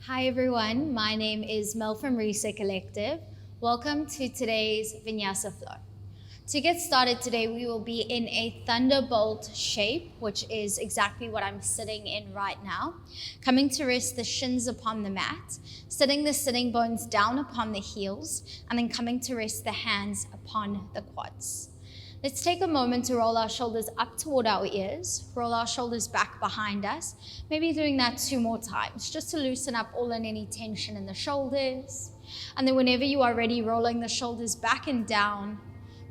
Hi everyone, my name is Mel from Reset Collective. Welcome to today's Vinyasa Flow. To get started today, we will be in a thunderbolt shape, which is exactly what I'm sitting in right now. Coming to rest the shins upon the mat, sitting the sitting bones down upon the heels, and then coming to rest the hands upon the quads. Let's take a moment to roll our shoulders up toward our ears, roll our shoulders back behind us, maybe doing that 2 more times, just to loosen up all and any tension in the shoulders. And then whenever you are ready, rolling the shoulders back and down,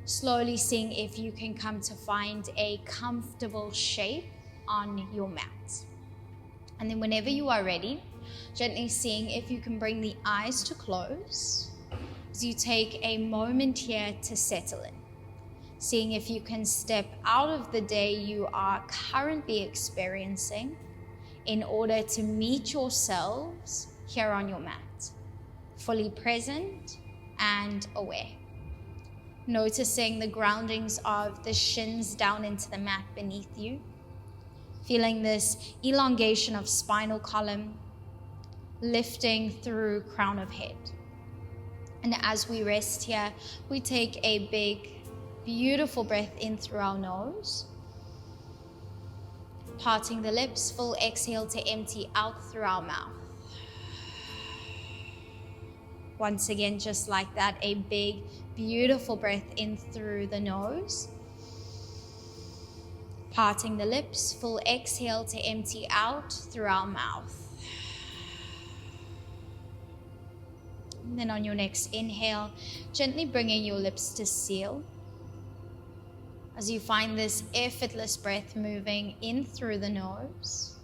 slowly seeing if you can come to find a comfortable shape on your mat. And then whenever you are ready, gently seeing if you can bring the eyes to close as you take a moment here to settle in. Seeing if you can step out of the day you are currently experiencing in order to meet yourselves here on your mat, fully present and aware. Noticing the groundings of the shins down into the mat beneath you, feeling this elongation of spinal column, lifting through crown of head. And as we rest here, we take a big, beautiful breath in through our nose, parting the lips, full exhale to empty out through our mouth. Once again, just like that, a big, beautiful breath in through the nose, parting the lips, full exhale to empty out through our mouth. And then on your next inhale, gently bringing your lips to seal, as you find this effortless breath moving in through the nose,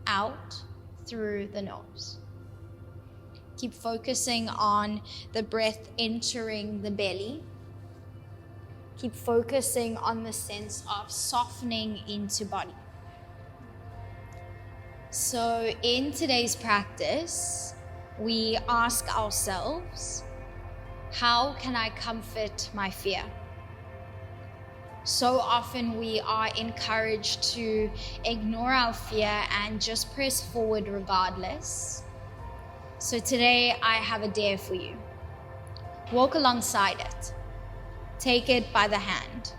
out through the nose. Keep focusing on the breath entering the belly. Keep focusing on the sense of softening into body. So in today's practice, we ask ourselves, how can I comfort my fear? So often we are encouraged to ignore our fear and just press forward regardless. So today I have a dare for you. Walk alongside it. Take it by the hand.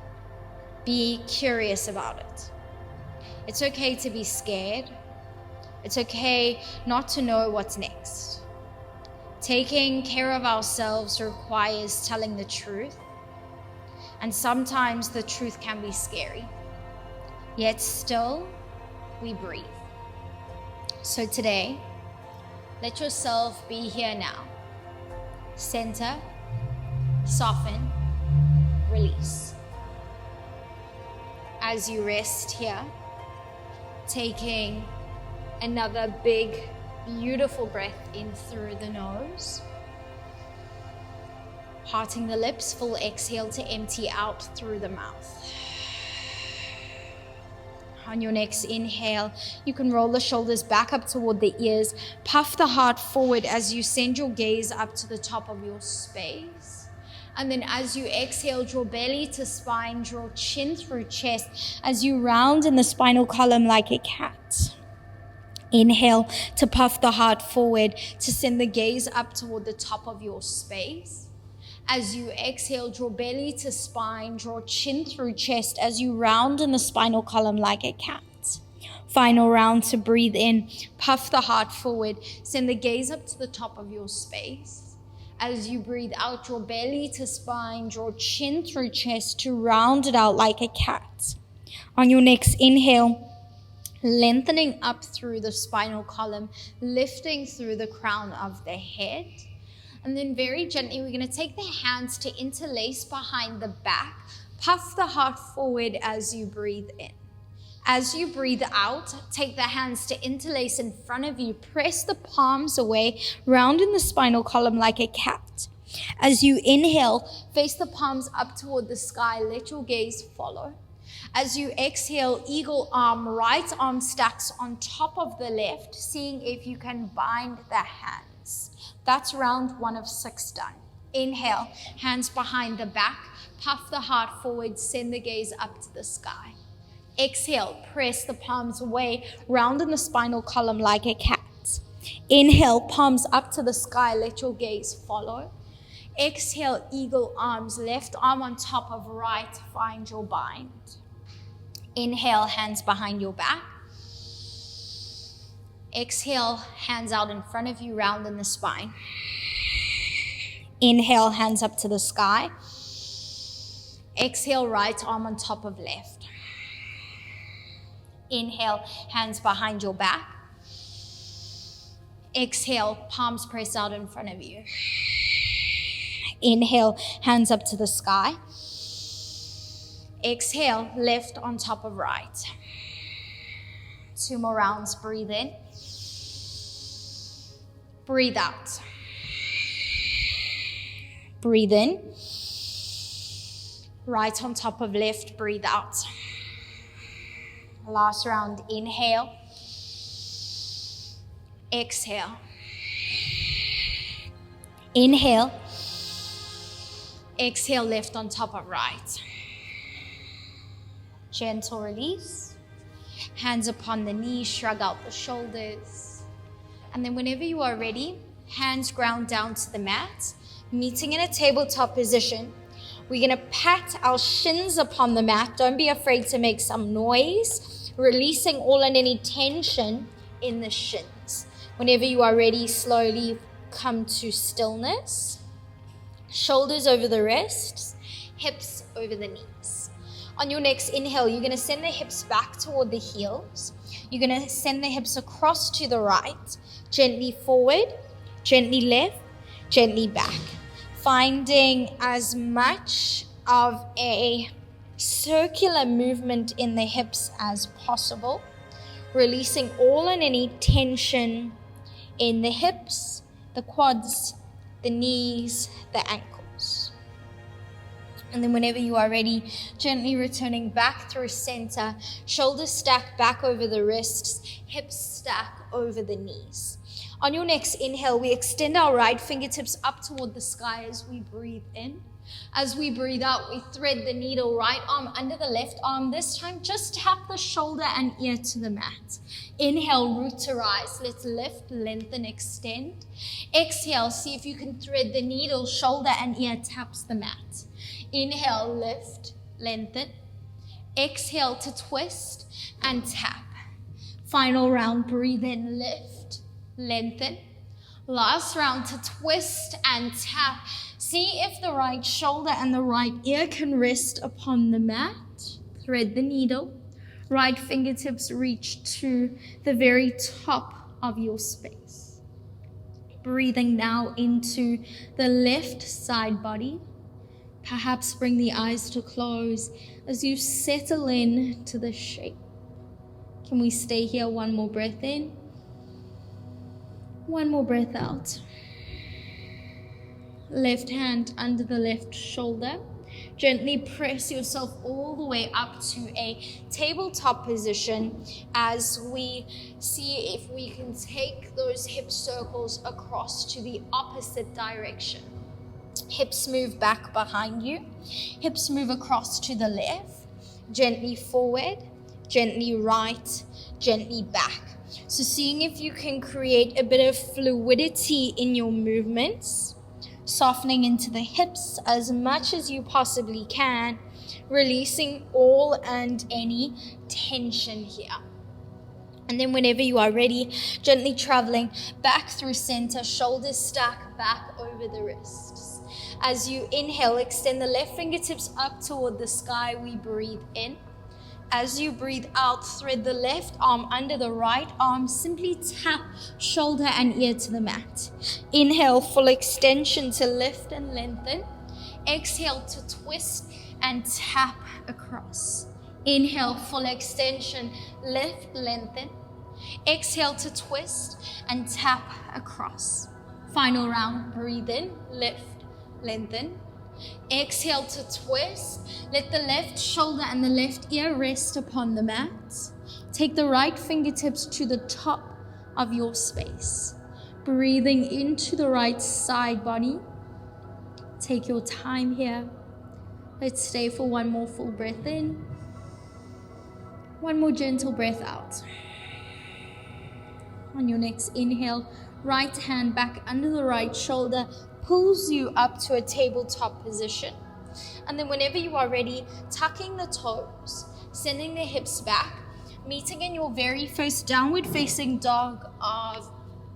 Be curious about it. It's okay to be scared. It's okay not to know what's next. Taking care of ourselves requires telling the truth. And sometimes the truth can be scary, yet still we breathe. So today, let yourself be here now. Center, soften, release. As you rest here, taking another big, beautiful breath in through the nose, parting the lips, full exhale to empty out through the mouth. On your next inhale, you can roll the shoulders back up toward the ears, puff the heart forward as you send your gaze up to the top of your space. And then as you exhale, draw belly to spine, draw chin through chest as you round in the spinal column like a cat. Inhale to puff the heart forward, to send the gaze up toward the top of your space. As you exhale, draw belly to spine, draw chin through chest as you round in the spinal column like a cat. Final round to breathe in, puff the heart forward, send the gaze up to the top of your space. As you breathe out, draw belly to spine, draw chin through chest to round it out like a cat. On your next inhale, lengthening up through the spinal column, lifting through the crown of the head. And then very gently, we're going to take the hands to interlace behind the back. Puff the heart forward as you breathe in. As you breathe out, take the hands to interlace in front of you. Press the palms away, round in the spinal column like a cat. As you inhale, face the palms up toward the sky. Let your gaze follow. As you exhale, eagle arm, right arm stacks on top of the left, seeing if you can bind the hands. That's round 1 of 6 done. Inhale, hands behind the back, puff the heart forward, send the gaze up to the sky. Exhale, press the palms away, round in the spinal column like a cat. Inhale, palms up to the sky, let your gaze follow. Exhale, eagle arms, left arm on top of right, find your bind. Inhale, hands behind your back. Exhale, hands out in front of you, round in the spine. Inhale, hands up to the sky. Exhale, right arm on top of left. Inhale, hands behind your back. Exhale, palms press out in front of you. Inhale, hands up to the sky. Exhale, left on top of right. 2 more rounds, breathe in. Breathe out. Breathe in. Right on top of left, breathe out. Last round, inhale. Exhale. Inhale. Exhale, left on top of right. Gentle release. Hands upon the knees, shrug out the shoulders. And then whenever you are ready, hands ground down to the mat, meeting in a tabletop position. We're going to pat our shins upon the mat. Don't be afraid to make some noise, releasing all and any tension in the shins. Whenever you are ready, slowly come to stillness. Shoulders over the wrists, hips over the knees. On your next inhale, you're going to send the hips back toward the heels. You're going to send the hips across to the right, gently forward, gently left, gently back. Finding as much of a circular movement in the hips as possible. Releasing all and any tension in the hips, the quads, the knees, the ankles. And then whenever you are ready, gently returning back through center, shoulders stack back over the wrists, hips stack over the knees. On your next inhale, we extend our right fingertips up toward the sky as we breathe in. As we breathe out, we thread the needle, right arm under the left arm. This time, just tap the shoulder and ear to the mat. Inhale, root to rise. Let's lift, lengthen, extend. Exhale, see if you can thread the needle, shoulder and ear taps the mat. Inhale, lift, lengthen. Exhale to twist and tap. Final round, breathe in, lift, lengthen. Last round to twist and tap. See if the right shoulder and the right ear can rest upon the mat. Thread the needle. Right fingertips reach to the very top of your space. Breathing now into the left side body. Perhaps bring the eyes to close as you settle in to the shape. Can we stay here? One more breath in. One more breath out. Left hand under the left shoulder. Gently press yourself all the way up to a tabletop position as we see if we can take those hip circles across to the opposite direction. Hips move back behind you. Hips move across to the left. Gently forward, gently right, gently back. So seeing if you can create a bit of fluidity in your movements, softening into the hips as much as you possibly can, releasing all and any tension here. And then whenever you are ready, gently traveling back through center, shoulders stack back over the wrists. As you inhale, extend the left fingertips up toward the sky. We breathe in. As you breathe out, thread the left arm under the right arm. Simply tap shoulder and ear to the mat. Inhale, full extension to lift and lengthen. Exhale to twist and tap across. Inhale, full extension, lift, lengthen. Exhale to twist and tap across. Final round, breathe in, lift, lengthen. Exhale to twist. Let the left shoulder and the left ear rest upon the mat. Take the right fingertips to the top of your space. Breathing into the right side body. Take your time here. Let's stay for one more full breath in. One more gentle breath out. On your next inhale, right hand back under the right shoulder pulls you up to a tabletop position. And then whenever you are ready, tucking the toes, sending the hips back, meeting in your very first downward facing dog of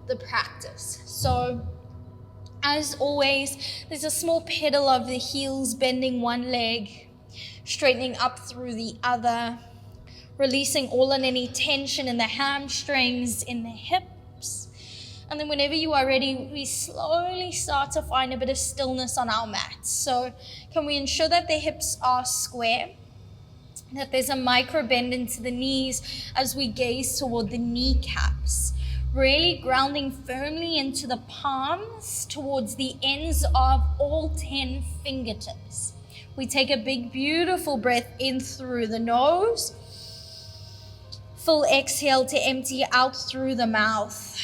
the practice. So as always, there's a small pedal of the heels, bending one leg, straightening up through the other, releasing all and any tension in the hamstrings, in the hips. And then whenever you are ready, we slowly start to find a bit of stillness on our mats. So can we ensure that the hips are square, that there's a micro bend into the knees as we gaze toward the kneecaps, really grounding firmly into the palms towards the ends of all 10 fingertips. We take a big, beautiful breath in through the nose. Full exhale to empty out through the mouth.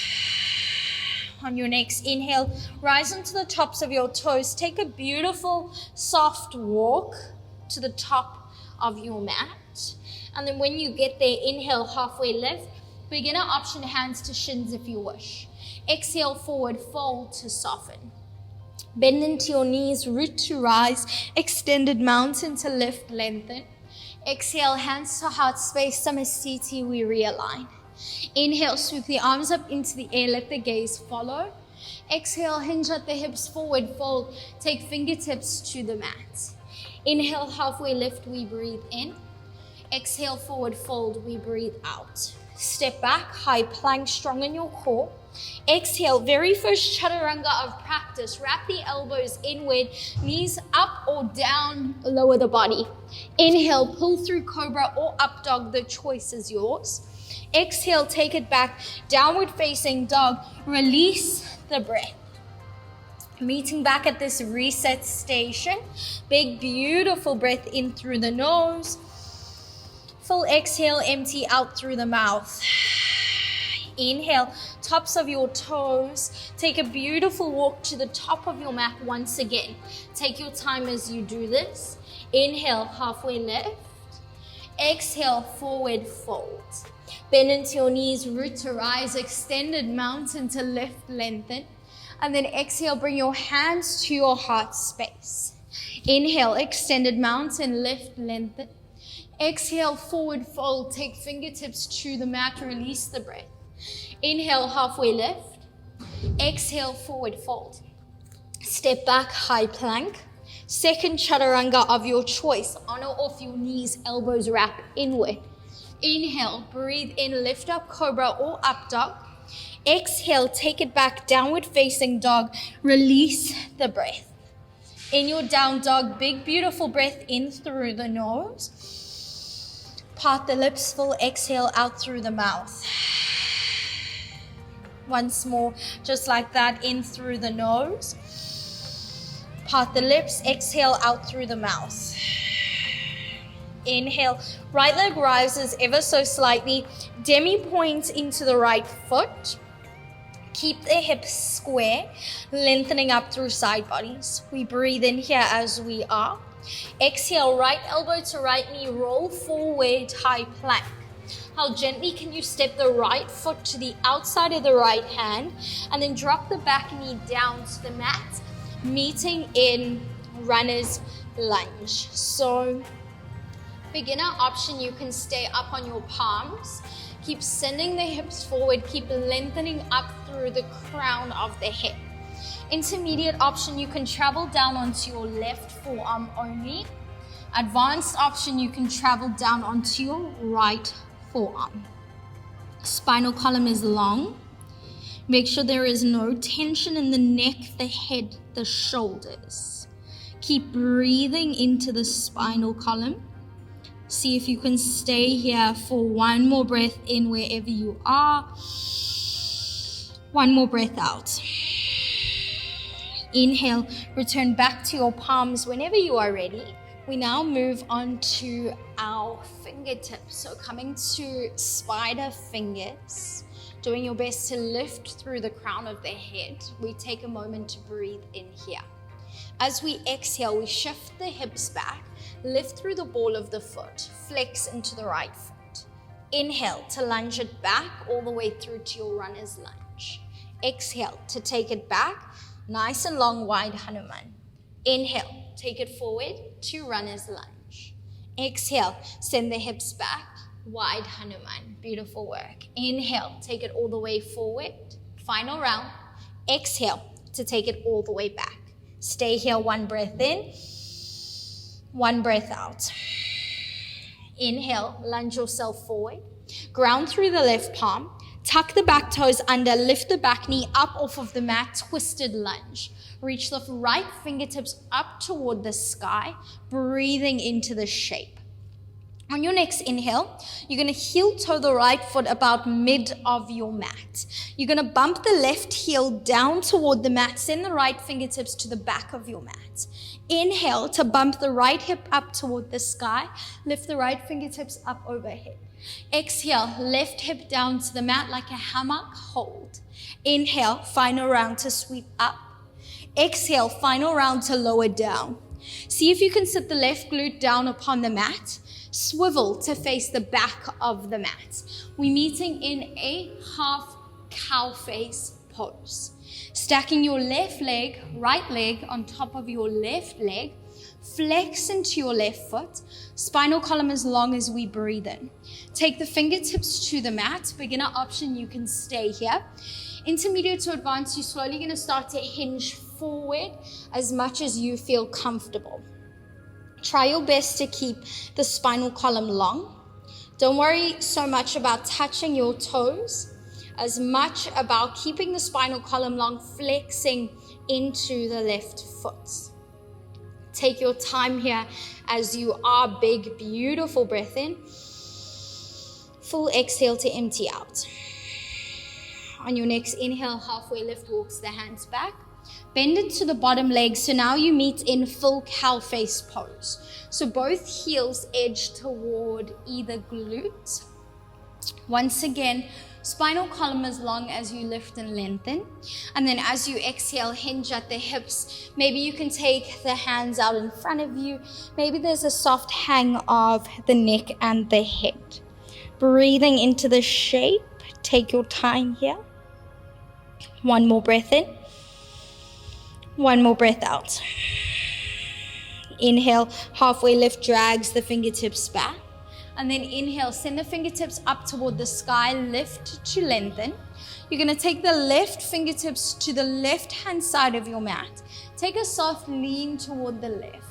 On your next inhale, rise onto the tops of your toes. Take a beautiful, soft walk to the top of your mat. And then when you get there, inhale, halfway lift. Beginner option, hands to shins if you wish. Exhale, forward fold to soften. Bend into your knees, root to rise. Extended mountain to lift, lengthen. Exhale, hands to heart space, Samasthiti, we realign. Inhale, sweep the arms up into the air, let the gaze follow. Exhale, hinge at the hips, forward fold, take fingertips to the mat. Inhale, halfway lift, we breathe in. Exhale, forward fold, we breathe out. Step back, high plank, strong in your core. Exhale, very first chaturanga of practice. Wrap the elbows inward, knees up or down, lower the body. Inhale, pull through cobra or up dog, the choice is yours. Exhale, take it back, downward facing dog. Release the breath. Meeting back at this reset station. Big, beautiful breath in through the nose. Full exhale, empty out through the mouth. Inhale, tops of your toes. Take a beautiful walk to the top of your mat once again. Take your time as you do this. Inhale, halfway lift. Exhale, forward fold. Bend into your knees, root to rise, extended mountain to lift, lengthen. And then exhale, bring your hands to your heart space. Inhale, extended mountain, lift, lengthen. Exhale, forward fold, take fingertips to the mat, release the breath. Inhale, halfway lift. Exhale, forward fold. Step back, high plank. Second chaturanga of your choice. On or off your knees, elbows wrap inward. Inhale, breathe in, lift up cobra or up dog. Exhale, take it back, downward facing dog. Release the breath. In your down dog, big beautiful breath in through the nose. Part the lips, full exhale out through the mouth. Once more, just like that, in through the nose. Part the lips, exhale out through the mouth. Inhale, right leg rises ever so slightly, demi point into the right foot. Keep the hips square, lengthening up through side bodies. We breathe in here as we are. Exhale, right elbow to right knee, roll forward, high plank. How gently can you step the right foot to the outside of the right hand and then drop the back knee down to the mat, meeting in runner's lunge. So beginner option, you can stay up on your palms. Keep sending the hips forward. Keep lengthening up through the crown of the hip. Intermediate option, you can travel down onto your left forearm only. Advanced option, you can travel down onto your right forearm. Spinal column is long. Make sure there is no tension in the neck, the head, the shoulders. Keep breathing into the spinal column. See if you can stay here for one more breath in wherever you are. One more breath out. Inhale, return back to your palms whenever you are ready. We now move on to our fingertips. So coming to spider fingers, doing your best to lift through the crown of the head. We take a moment to breathe in here. As we exhale, we shift the hips back, lift through the ball of the foot, flex into the right foot. Inhale to lunge it back all the way through to your runner's lunge. Exhale to take it back, nice and long, wide Hanuman. Inhale, take it forward to runner's lunge. Exhale, send the hips back, wide Hanuman. Beautiful work. Inhale, take it all the way forward. Final round. Exhale to take it all the way back. Stay here, one breath in, one breath out. Inhale, lunge yourself forward. Ground through the left palm. Tuck the back toes under, lift the back knee up off of the mat, twisted lunge. Reach the right fingertips up toward the sky, breathing into the shape. On your next inhale, you're going to heel toe the right foot about mid of your mat. You're going to bump the left heel down toward the mat, send the right fingertips to the back of your mat. Inhale to bump the right hip up toward the sky, lift the right fingertips up overhead. Exhale, left hip down to the mat like a hammock, hold. Inhale, final round to sweep up. Exhale, final round to lower down. See if you can sit the left glute down upon the mat. Swivel to face the back of the mat. We're meeting in a half cow face pose. Stacking your left leg, right leg on top of your left leg. Flex into your left foot. Spinal column as long as we breathe in. Take the fingertips to the mat. Beginner option, you can stay here. Intermediate to advanced, you're slowly going to start to hinge forward as much as you feel comfortable. Try your best to keep the spinal column long. Don't worry so much about touching your toes, as much about keeping the spinal column long, flexing into the left foot. Take your time here as you are. Big, beautiful breath in. Full exhale to empty out. On your next inhale, halfway lift, walks the hands back. Bend it to the bottom leg. So now you meet in full cow face pose. So both heels edge toward either glute. Once again, spinal column as long as you lift and lengthen. And then as you exhale, hinge at the hips. Maybe you can take the hands out in front of you. Maybe there's a soft hang of the neck and the head. Breathing into the shape. Take your time here. One more breath in. One more breath out. Inhale, halfway lift, drags the fingertips back. And then inhale, send the fingertips up toward the sky, lift to lengthen. You're going to take the left fingertips to the left-hand side of your mat. Take a soft lean toward the left.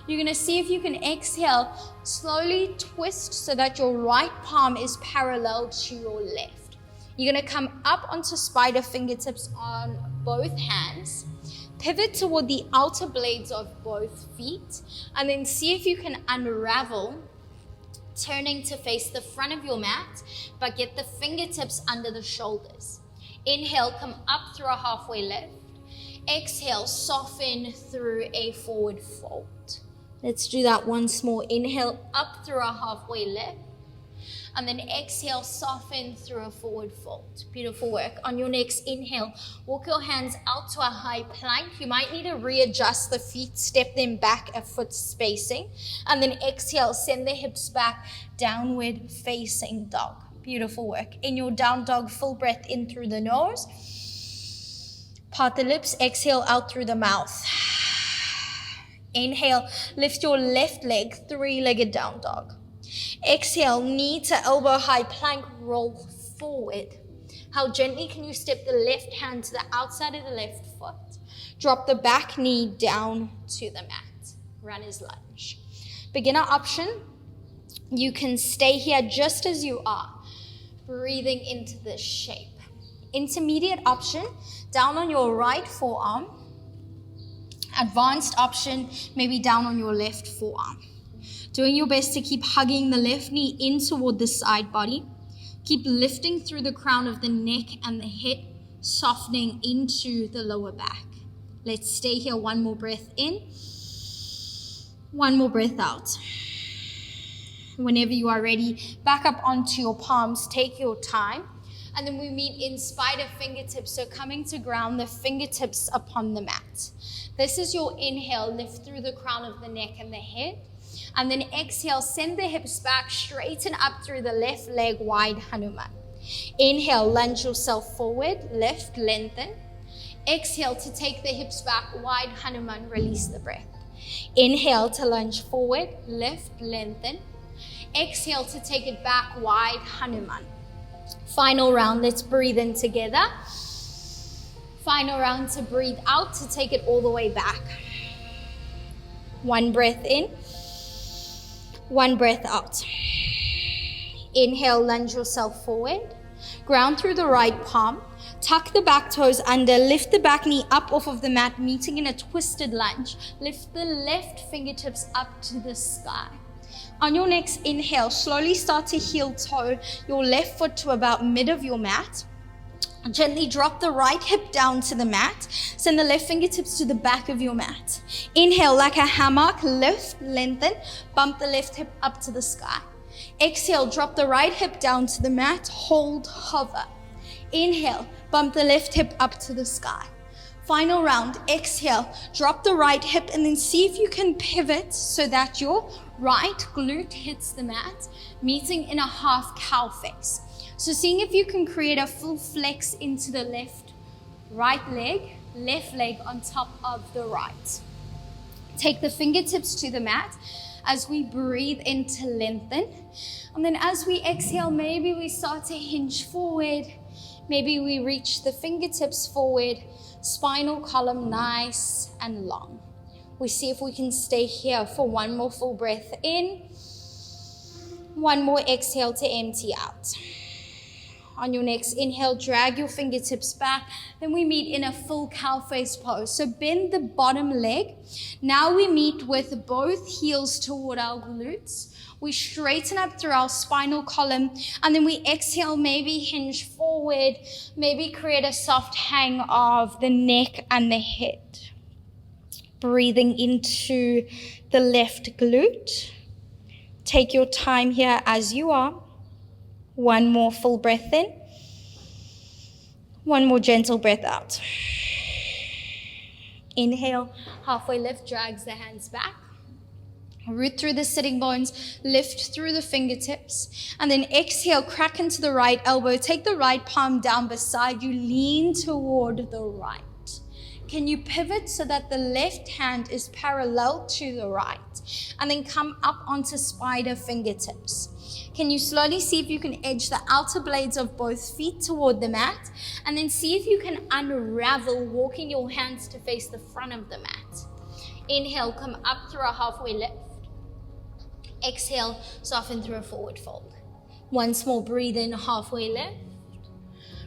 You're going to see if you can exhale, slowly twist so that your right palm is parallel to your left. You're going to come up onto spider fingertips on both hands. Pivot toward the outer blades of both feet. And then see if you can unravel, turning to face the front of your mat, but get the fingertips under the shoulders. Inhale, come up through a halfway lift. Exhale, soften through a forward fold. Let's do that once more. Inhale, up through a halfway lift. And then exhale, soften through a forward fold. Beautiful work. On your next inhale, walk your hands out to a high plank. You might need to readjust the feet, step them back a foot spacing. And then exhale, send the hips back, downward facing dog. Beautiful work. In your down dog, full breath in through the nose. Part the lips, exhale out through the mouth. Inhale, lift your left leg, three-legged down dog. Exhale, knee to elbow high plank, roll forward. How gently can you step the left hand to the outside of the left foot? Drop the back knee down to the mat. Runner's lunge. Beginner option, you can stay here just as you are, breathing into this shape. Intermediate option, down on your right forearm. Advanced option, maybe down on your left forearm. Doing your best to keep hugging the left knee in toward the side body. Keep lifting through the crown of the neck and the head, softening into the lower back. Let's stay here. One more breath in. One more breath out. Whenever you are ready, back up onto your palms. Take your time. And then we meet in spider fingertips. So coming to ground, the fingertips upon the mat. This is your inhale. Lift through the crown of the neck and the head. And then exhale, send the hips back, straighten up through the left leg, wide Hanuman. Inhale, lunge yourself forward, lift, lengthen. Exhale to take the hips back, wide Hanuman, release the breath. Inhale to lunge forward, lift, lengthen. Exhale to take it back, wide Hanuman. Final round, let's breathe in together. Final round to breathe out, to take it all the way back. One breath in, one breath out. Inhale, lunge yourself forward. Ground through the right palm. Tuck the back toes under. Lift the back knee up off of the mat, meeting in a twisted lunge. Lift the left fingertips up to the sky. On your next inhale, slowly start to heel toe your left foot to about mid of your mat. Gently drop the right hip down to the mat. Send the left fingertips to the back of your mat. Inhale like a hammock, lift, lengthen, bump the left hip up to the sky. Exhale, drop the right hip down to the mat, hold, hover. Inhale, bump the left hip up to the sky. Final round, exhale, drop the right hip and then see if you can pivot so that your right glute hits the mat, meeting in a half cow face. So seeing if you can create a full flex into the left leg on top of the right. Take the fingertips to the mat as we breathe in to lengthen. And then as we exhale, maybe we start to hinge forward. Maybe we reach the fingertips forward, spinal column nice and long. We see if we can stay here for one more full breath in, one more exhale to empty out. On your next inhale, drag your fingertips back. Then we meet in a full cow face pose. So bend the bottom leg. Now we meet with both heels toward our glutes. We straighten up through our spinal column. And then we exhale, maybe hinge forward. Maybe create a soft hang of the neck and the head. Breathing into the left glute. Take your time here as you are. One more full breath in. One more gentle breath out. Inhale, halfway lift, drags the hands back. Root through the sitting bones, lift through the fingertips. And then exhale, crack into the right elbow. Take the right palm down beside you, lean toward the right. Can you pivot so that the left hand is parallel to the right? And then come up onto spider fingertips. Can you slowly see if you can edge the outer blades of both feet toward the mat? And then see if you can unravel, walking your hands to face the front of the mat. Inhale, come up through a halfway lift. Exhale, soften through a forward fold. Once more, breathe in, halfway lift.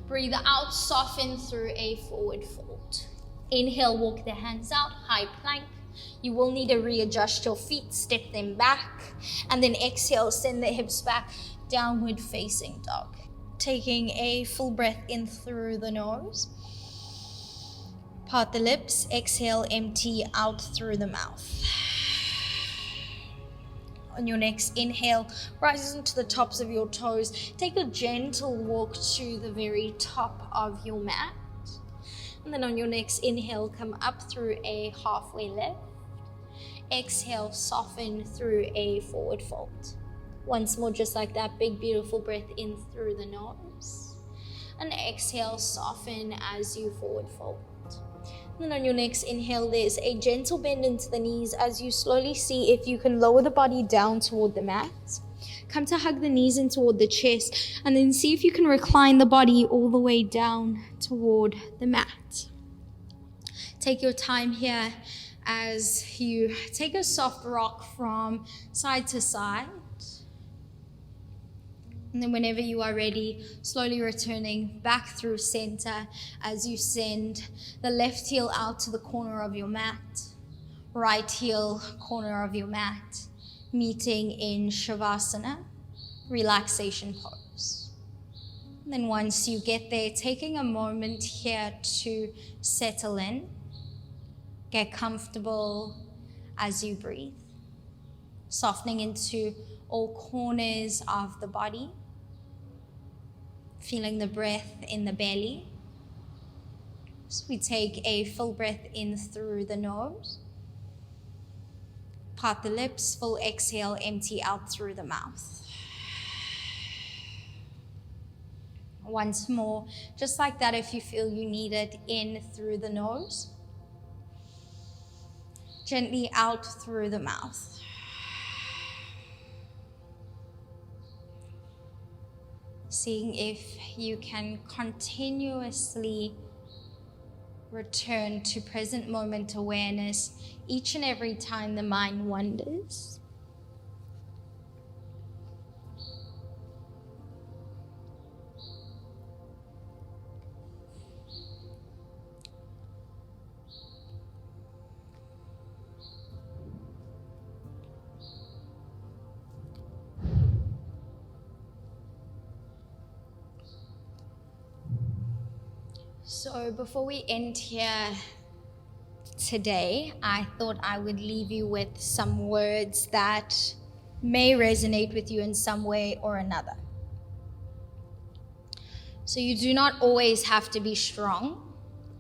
Breathe out, soften through a forward fold. Inhale, walk the hands out, high plank. You will need to readjust your feet, step them back. And then exhale, send the hips back, downward facing dog. Taking a full breath in through the nose. Part the lips, exhale, empty out through the mouth. On your next inhale, rise into the tops of your toes. Take a gentle walk to the very top of your mat. And then on your next inhale, come up through a halfway lift. Exhale, soften through a forward fold. Once more, just like that, big, beautiful breath in through the nose. And exhale, soften as you forward fold. And then on your next inhale, there's a gentle bend into the knees as you slowly see if you can lower the body down toward the mat. Come to hug the knees in toward the chest, and then see if you can recline the body all the way down toward the mat. Take your time here as you take a soft rock from side to side. And then whenever you are ready, slowly returning back through center as you send the left heel out to the corner of your mat, right heel corner of your mat, meeting in Shavasana, relaxation pose. And then once you get there, taking a moment here to settle in, get comfortable as you breathe, softening into all corners of the body, feeling the breath in the belly. So we take a full breath in through the nose. Part the lips, full exhale, empty out through the mouth. Once more, just like that, if you feel you need it, in through the nose. Gently out through the mouth. Seeing if you can continuously return to present moment awareness each and every time the mind wanders. So before we end here today, I thought I would leave you with some words that may resonate with you in some way or another. So you do not always have to be strong.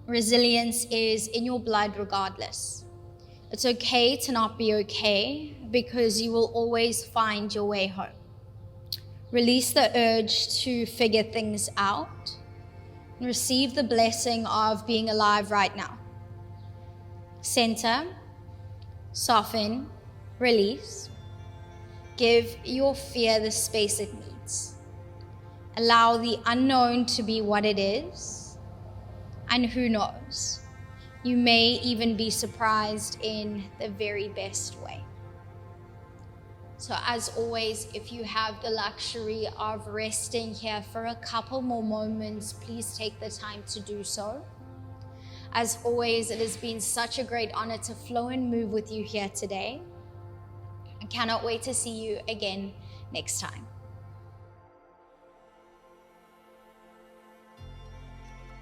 Resilience is in your blood regardless. It's okay to not be okay because you will always find your way home. Release the urge to figure things out. And receive the blessing of being alive right now. Center, soften, release. Give your fear the space it needs. Allow the unknown to be what it is. And who knows, you may even be surprised in the very best way. So as always, if you have the luxury of resting here for a couple more moments, please take the time to do so. As always, it has been such a great honor to flow and move with you here today. I cannot wait to see you again next time.